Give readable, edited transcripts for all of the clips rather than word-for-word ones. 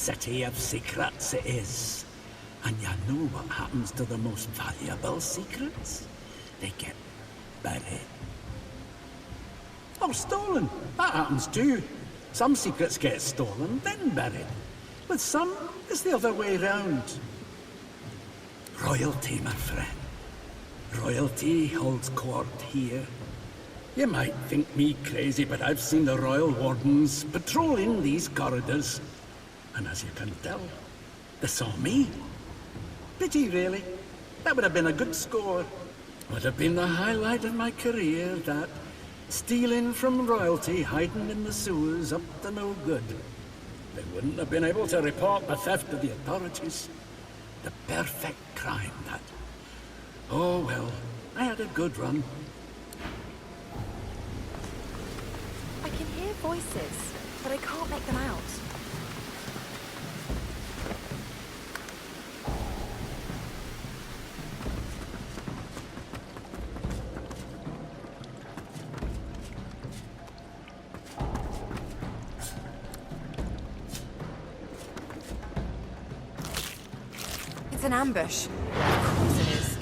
city of secrets it is. And you know what happens to the most valuable secrets? They get buried. Or stolen. That happens too. Some secrets get stolen, then buried. With some, it's the other way round. Royalty, my friend. Royalty holds court here. You might think me crazy, but I've seen the royal wardens patrolling these corridors. And as you can tell, they saw me. Pity, really. That would have been a good score. Would have been the highlight of my career, that. Stealing from royalty, hiding in the sewers, up to no good. They wouldn't have been able to report the theft to the authorities. The perfect crime, that. Oh well, I had a good run. I can hear voices, but I can't make them out. It's an ambush. Of course it is.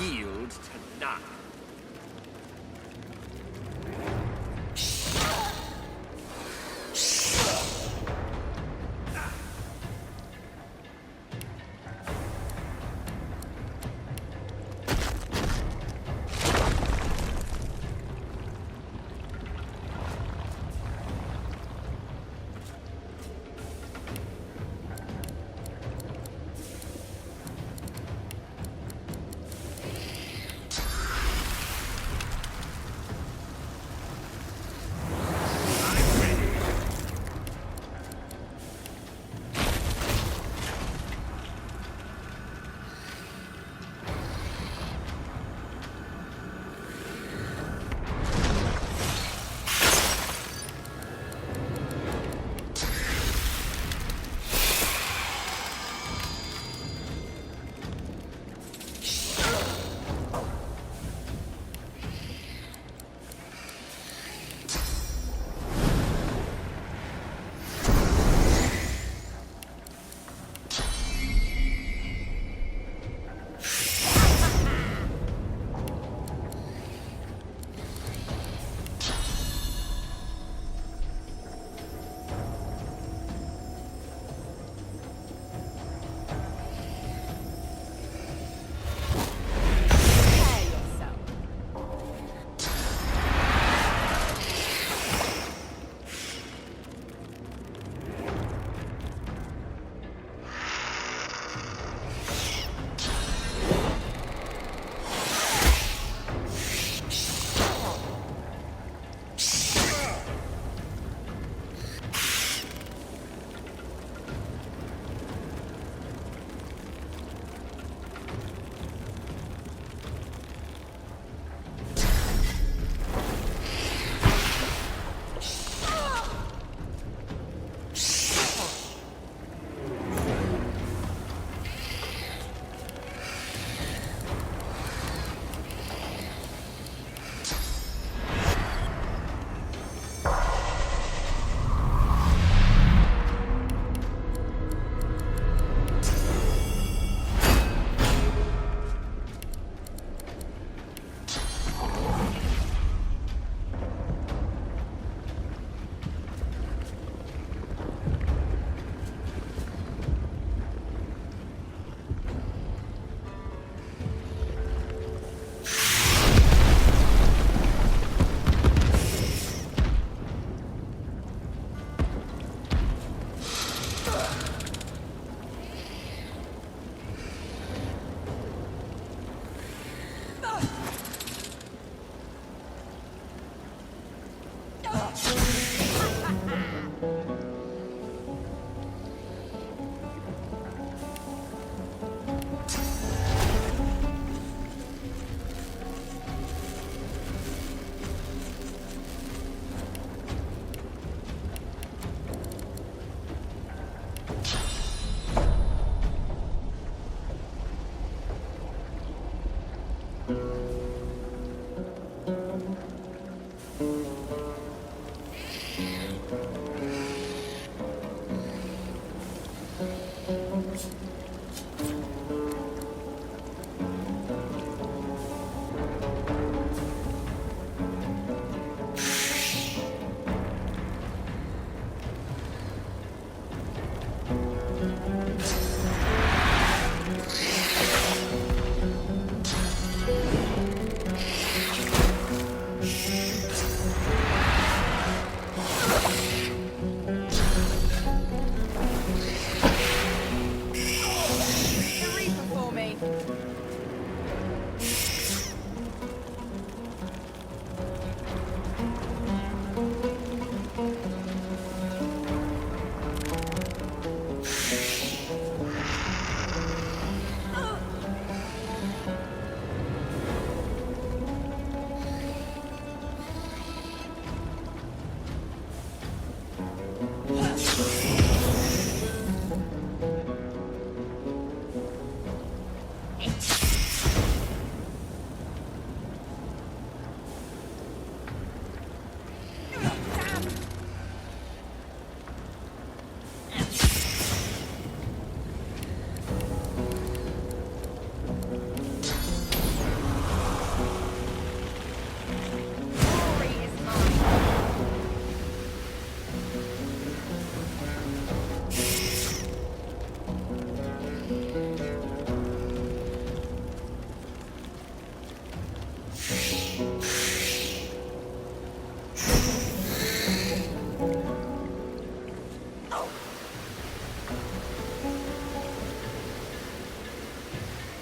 yield to none.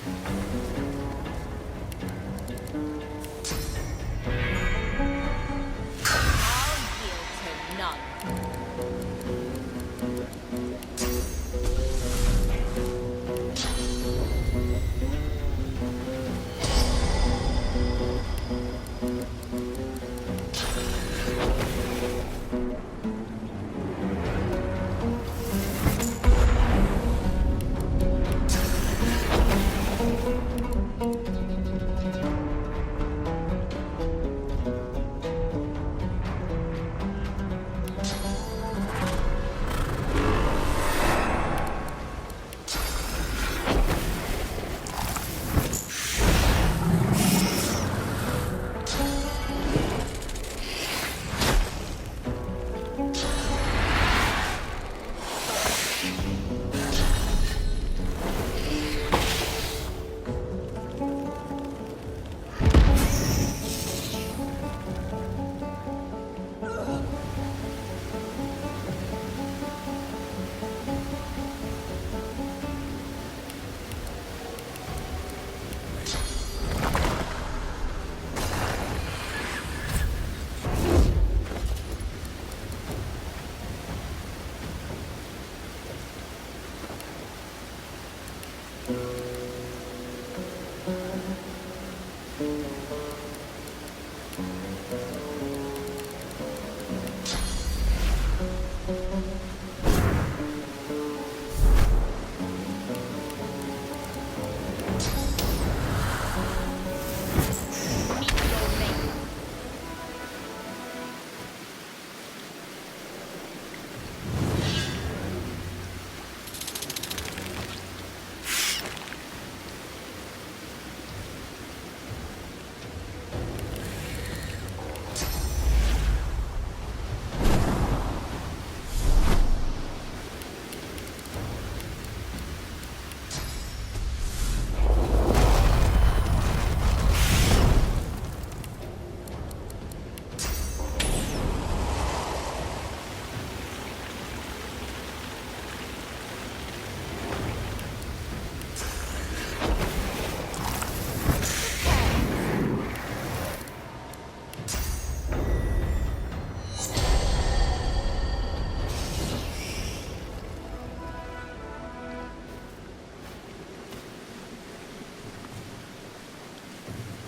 I'll yield to none.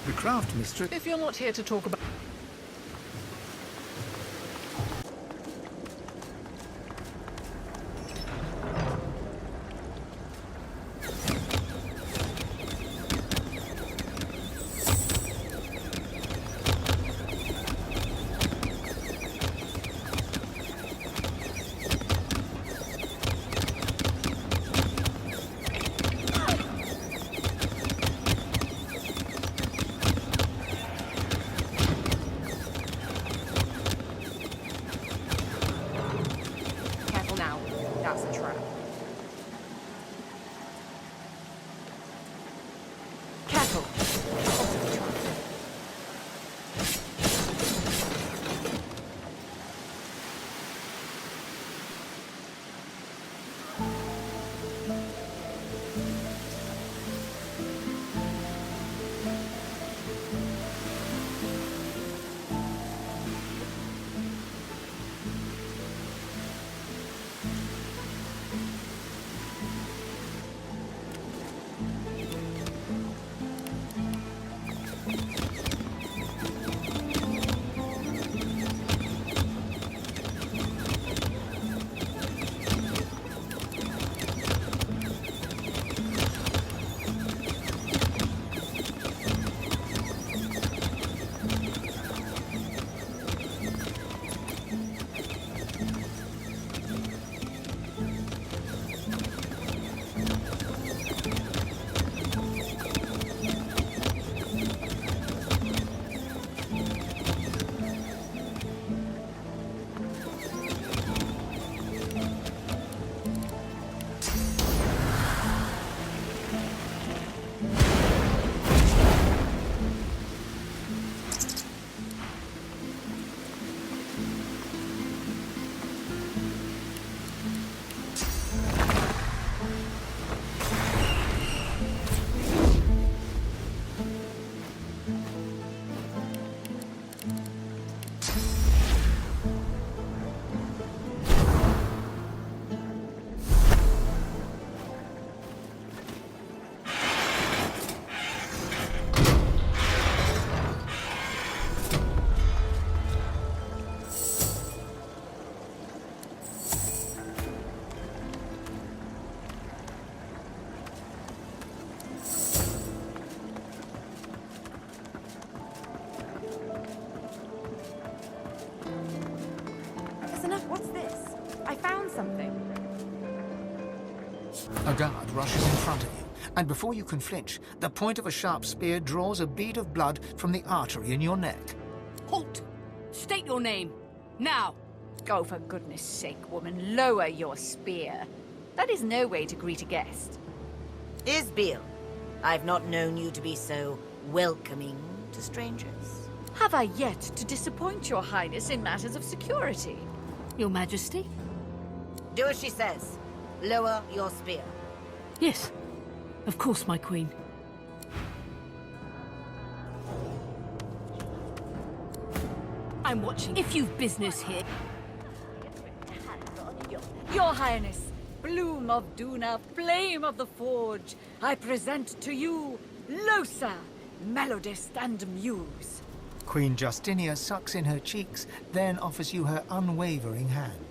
The craft mistress. If you're not here to talk about... A guard rushes in front of you, and before you can flinch, the point of a sharp spear draws a bead of blood from the artery in your neck. Halt! State your name. Now! Oh, for goodness sake, woman, lower your spear. That is no way to greet a guest. Isbiel, I've not known you to be so welcoming to strangers. Have I yet to disappoint your highness in matters of security? Your Majesty? Do as she says. Lower your spear. Yes. Of course, my queen. I'm watching. If you've business here... Your highness, bloom of Duna, flame of the forge, I present to you Losa, melodist and muse. Queen Justinia sucks in her cheeks, then offers you her unwavering hand.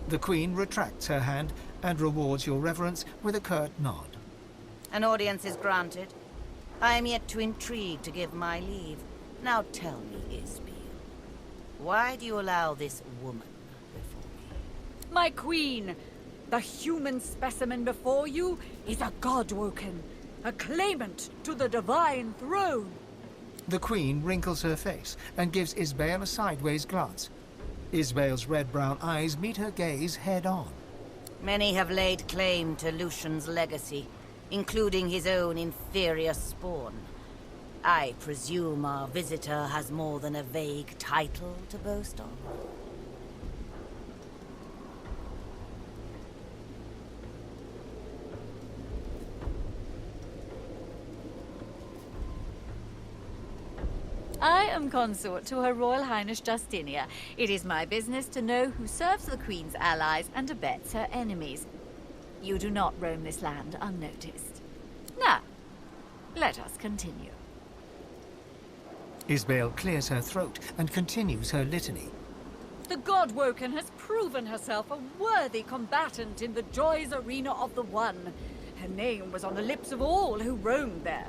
The Queen retracts her hand and rewards your reverence with a curt nod. An audience is granted. I am yet too intrigued to give my leave. Now tell me, Isbiel, why do you allow this woman before me? My queen, the human specimen before you is a godwoken, a claimant to the divine throne. The Queen wrinkles her face and gives Isbael a sideways glance. Isbael's red-brown eyes meet her gaze head-on. Many have laid claim to Lucian's legacy, including his own inferior spawn. I presume our visitor has more than a vague title to boast of. I am consort to Her Royal Highness Justinia. It is my business to know who serves the Queen's allies and abets her enemies. You do not roam this land unnoticed. Now, let us continue. Isbael clears her throat and continues her litany. The Godwoken has proven herself a worthy combatant in the joys arena of the One. Her name was on the lips of all who roamed there.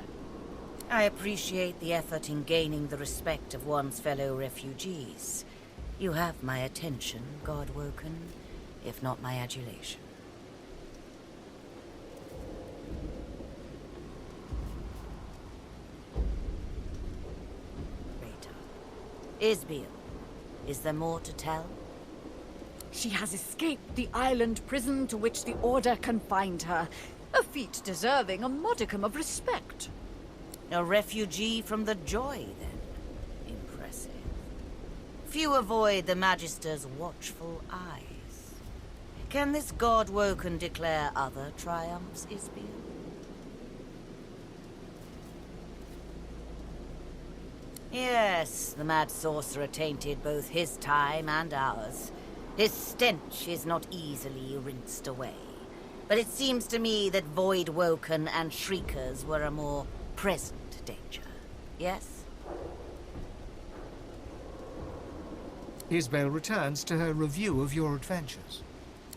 I appreciate the effort in gaining the respect of one's fellow refugees. You have my attention, Godwoken, if not my adulation. Isbiel, is there more to tell? She has escaped the island prison to which the Order confined her. A feat deserving a modicum of respect. A refugee from the Joy, then? Impressive. Few avoid the Magister's watchful eyes. Can this Godwoken declare other triumphs, Isbiel? Yes, the mad sorcerer tainted both his time and ours. His stench is not easily rinsed away. But it seems to me that Voidwoken and Shriekers were a more present danger. Yes? Isbael returns to her review of your adventures.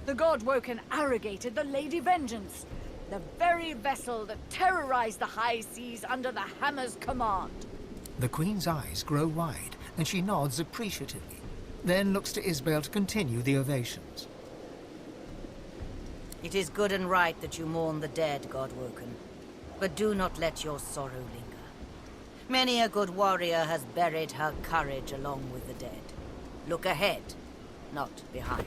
The Godwoken arrogated the Lady Vengeance, the very vessel that terrorized the high seas under the Hammer's command. The Queen's eyes grow wide, and she nods appreciatively, then looks to Isbael to continue the ovations. It is good and right that you mourn the dead, Godwoken, but do not let your sorrow linger. Many a good warrior has buried her courage along with the dead. Look ahead, not behind.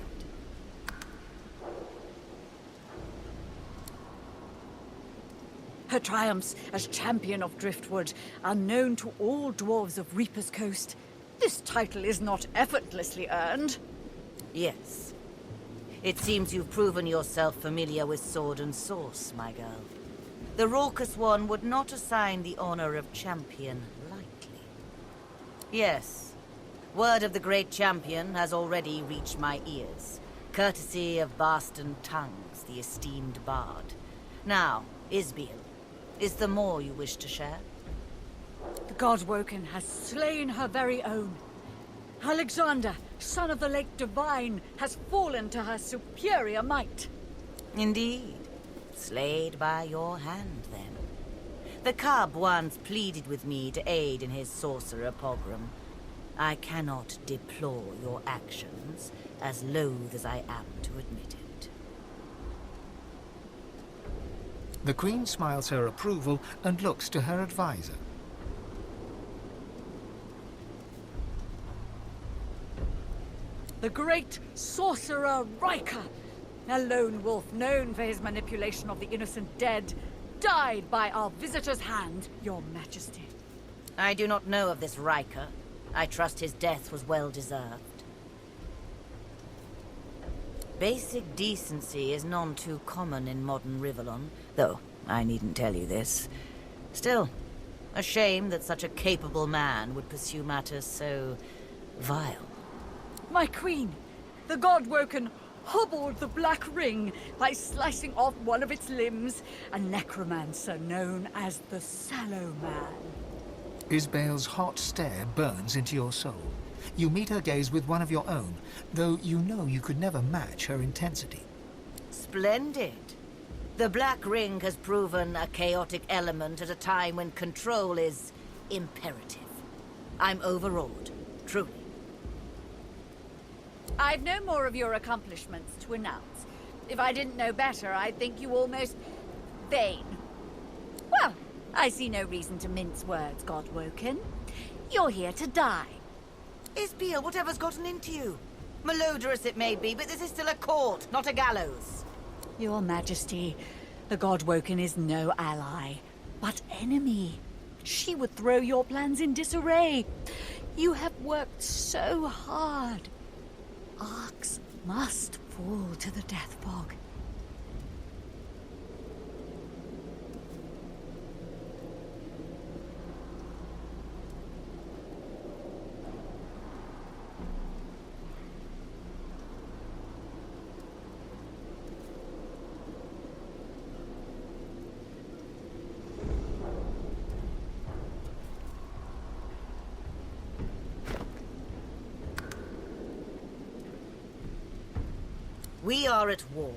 Her triumphs as champion of Driftwood are known to all dwarves of Reaper's Coast. This title is not effortlessly earned. Yes. It seems you've proven yourself familiar with sword and source, my girl. The raucous one would not assign the honor of champion lightly. Yes. Word of the great champion has already reached my ears, courtesy of Barston Tongues, the esteemed bard. Now, Isbiel, is there more you wish to share? The Godwoken has slain her very own. Alexander, son of the Lake Divine, has fallen to her superior might. Indeed. Slayed by your hand, then. The cub once pleaded with me to aid in his sorcerer pogrom. I cannot deplore your actions, as loath as I am to admit it. The Queen smiles her approval and looks to her advisor. The great sorcerer Riker, a lone wolf known for his manipulation of the innocent dead, died by our visitor's hand, Your Majesty. I do not know of this Riker. I trust his death was well deserved. Basic decency is none too common in modern Rivellon, though I needn't tell you this. Still, a shame that such a capable man would pursue matters so vile. My queen, the God-Woken hobbled the Black Ring by slicing off one of its limbs, a necromancer known as the Sallow Man. Isbael's hot stare burns into your soul. You meet her gaze with one of your own, though you know you could never match her intensity. Splendid. The Black Ring has proven a chaotic element at a time when control is imperative. I'm overawed, truly. I've no more of your accomplishments to announce. If I didn't know better, I'd think you almost vain. Well, I see no reason to mince words, God-Woken. You're here to die. Isbael, whatever's gotten into you? Malodorous it may be, but this is still a court, not a gallows. Your Majesty, the God-Woken is no ally, but enemy. She would throw your plans in disarray. You have worked so hard. Arcs must fall to the death fog. We are at war.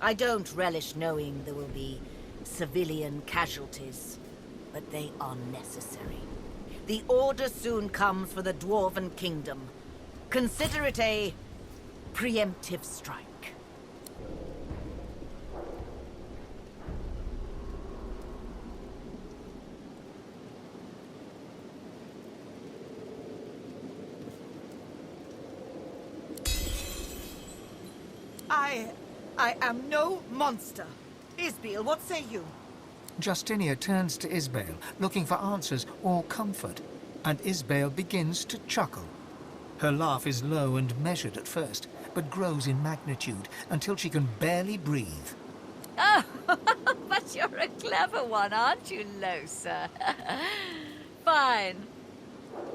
I don't relish knowing there will be civilian casualties, but they are necessary. The order soon comes for the Dwarven Kingdom. Consider it a preemptive strike. I am no monster. Isbael, what say you? Justinia turns to Isbael, looking for answers or comfort, and Isbael begins to chuckle. Her laugh is low and measured at first, but grows in magnitude until she can barely breathe. Oh, but you're a clever one, aren't you, Losa? Fine.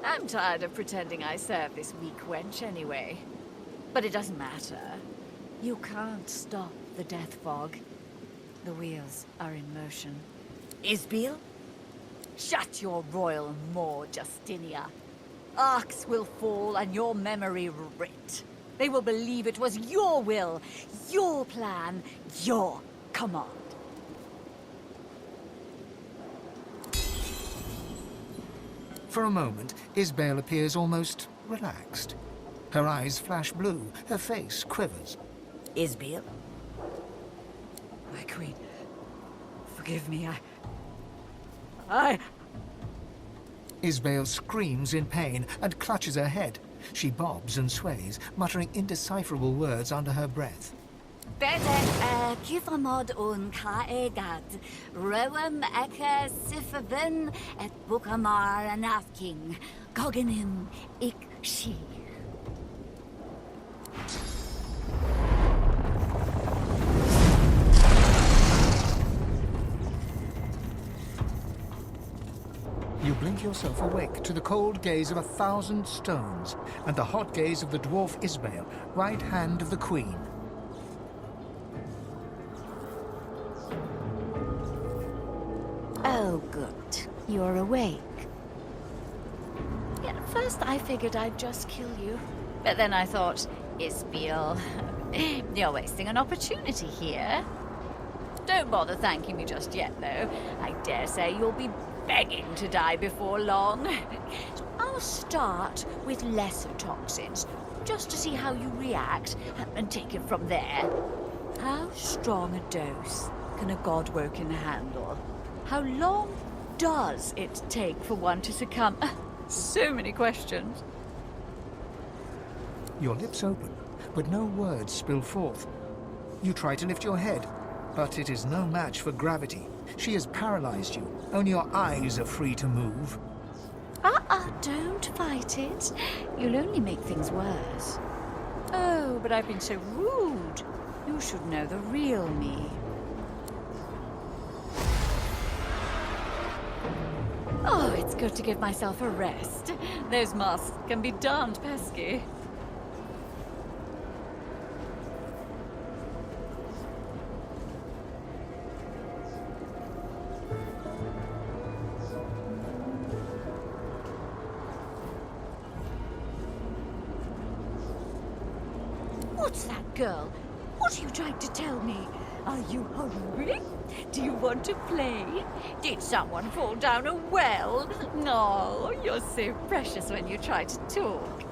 I'm tired of pretending I serve this weak wench anyway. But it doesn't matter. You can't stop the death fog. The wheels are in motion. Isbael? Shut your royal maw, Justinia. Arcs will fall and your memory writ. They will believe it was your will, your plan, your command. For a moment, Isbael appears almost relaxed. Her eyes flash blue, her face quivers. Isbael? My queen, forgive me, I... Isbael screams in pain and clutches her head. She bobs and sways, muttering indecipherable words under her breath. Bede kifamod un kaegad, roem eke sifabin et bukamar anafking, goganim ik she. You blink yourself awake to the cold gaze of 1,000 stones and the hot gaze of the dwarf Isbael, right hand of the queen. Oh, good. You're awake. Yeah, at first I figured I'd just kill you. But then I thought, Isbael, you're wasting an opportunity here. Don't bother thanking me just yet, though. I dare say you'll be begging to die before long. I'll start with lesser toxins, just to see how you react, and take it from there. How strong a dose can a godwoken handle? How long does it take for one to succumb? So many questions. Your lips open, but no words spill forth. You try to lift your head, but it is no match for gravity. She has paralyzed you. Only your eyes are free to move. Don't fight it. You'll only make things worse. Oh, but I've been so rude. You should know the real me. Oh, it's good to give myself a rest. Those masks can be darned pesky. What's that, girl? What are you trying to tell me? Are you hungry? Do you want to play? Did someone fall down a well? No, you're so precious when you try to talk.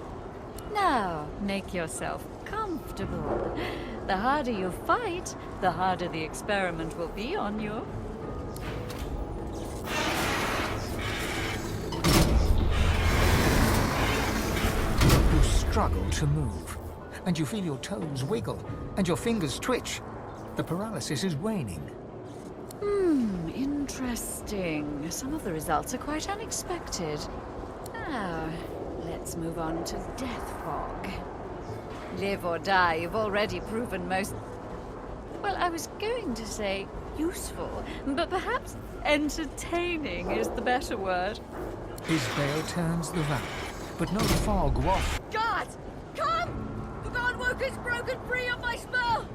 Now, make yourself comfortable. The harder you fight, the harder the experiment will be on you. You struggle to move, and you feel your toes wiggle, and your fingers twitch. The paralysis is waning. Interesting. Some of the results are quite unexpected. Now, let's move on to Death Fog. Live or die, you've already proven most... Well, I was going to say useful, but perhaps entertaining is the better word. Isbale turns the valve, but no fog wafts. God! Come! The Godwoker's broken free of my spell!